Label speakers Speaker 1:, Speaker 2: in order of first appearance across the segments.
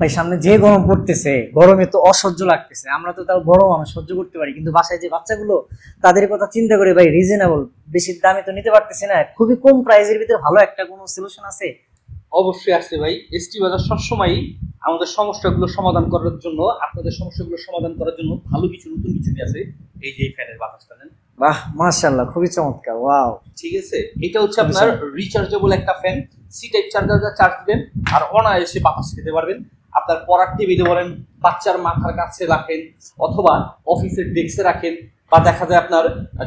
Speaker 1: ভাই সামনে যে গরম পড়তেছে, গরমে তো অসহ্য লাগতেছে। আমরা তো তাও বড় মানুষ সহ্য করতে পারি, কিন্তু বাসায় যে বাচ্চাগুলো, তাদের কথা চিন্তা করে ভাই রিজনেবল, বেশি দামে তো নিতে পারতেছি না। খুবই কম প্রাইসের ভিতরে ভালো একটা কোনো সলিউশন আছে?
Speaker 2: অবশ্যই আছে ভাই। এসটি বাজার সবসময়ই আমাদের সমস্যাগুলো সমাধান করার জন্য, আপনাদের সমস্যাগুলো সমাধান করার জন্য ভালো কিছু নতুন কিছু নিয়ে আছে। এই যে এই ফ্যানের বাতাসটা দেন,
Speaker 1: বাহ মাশাআল্লাহ, খুবই চমৎকার, ওয়াও।
Speaker 2: ঠিক আছে, এটা হচ্ছে আপনার রিচার্জেবল একটা fan. C type charger charge দিবেন আর অনায়াসে বাতাস খেতে পারবেন। আপনার পড়ার টেবিলে বলেন, বাচ্চার মাথার কাছে রাখেন, অথবা অফিসের ডেস্কে রাখেন, বা দেখা যায় আপনার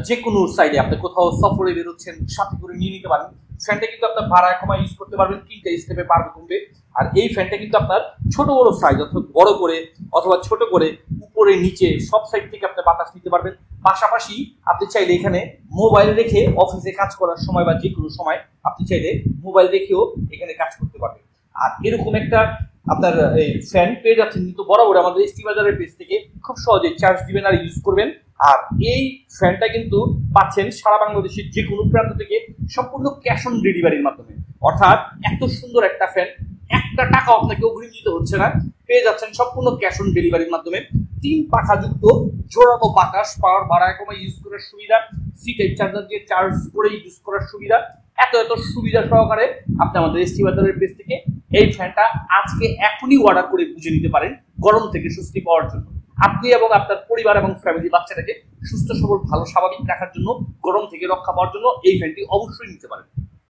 Speaker 2: যে কোনো সাইডে আপনি কোথাও সফরে বেরোচ্ছেন, সাথে করে নিয়ে নিতে পারেন। ফ্যানটা কিন্তু আপনার ভাড়ায় কমায় ইউজ করতে পারবেন, 3টা স্টেপে পারবে কমবে। আর এই ফ্যানটা কিন্তু আপনার ছোট বড় সাইজ, অর্থাৎ বড় করে অথবা ছোট করে, উপরে নিচে সব সাইড থেকে আপনি বাতাস নিতে পারবেন। পাশাপাশি আপনি চাইলে এখানে মোবাইল রেখে অফিসে কাজ করার সময় বা যে কোনো সময় আপনি চাইলে মোবাইল রেখেও এখানে কাজ করতে পারবেন। আর এরকম একটা আপনার এই ফ্যান পেয়ে যাচ্ছেন কিন্তু বরাবর আমাদের এসটি বাজারের পেজ থেকে। খুব সহজে চার্জ দিবেন আর ইউজ করবেন। আর এই ফ্যানটা কিন্তু পাচ্ছেন সারা বাংলাদেশের যে কোনো প্রান্ত থেকে সম্পূর্ণ ক্যাশ অন ডেলিভারির মাধ্যমে। অর্থাৎ এত সুন্দর একটা ফ্যান, একটা টাকা আপনাকে অগ্রিম দিতে হচ্ছে না, পেয়ে যাচ্ছেন সম্পূর্ণ ক্যাশ অন ডেলিভারির মাধ্যমে। 3 পাখা যুক্ত জোড়ানো বাতাস, পাওয়ার ভাড়ায় কমে ইউজ করার সুবিধা, সি টাইপ চার্জার দিয়ে চার্জ করে ইউজ করার সুবিধা, এত এত সুবিধা সহকারে আপনি আমাদের এসটি বাজারের পেজ থেকে এই ফ্যানটা আজকে এখনই অর্ডার করে বুঝে নিতে পারেন, গরম থেকে স্বস্তি পাওয়ার জন্য। আপনি এবং আপনার পরিবার এবং ফ্যামিলি বাচ্চাটাকে সুস্থ সবল ভালো স্বাভাবিক রাখার জন্য, গরম থেকে রক্ষা পাওয়ার জন্য এই ফ্যানটি অবশ্যই নিতে পারেন।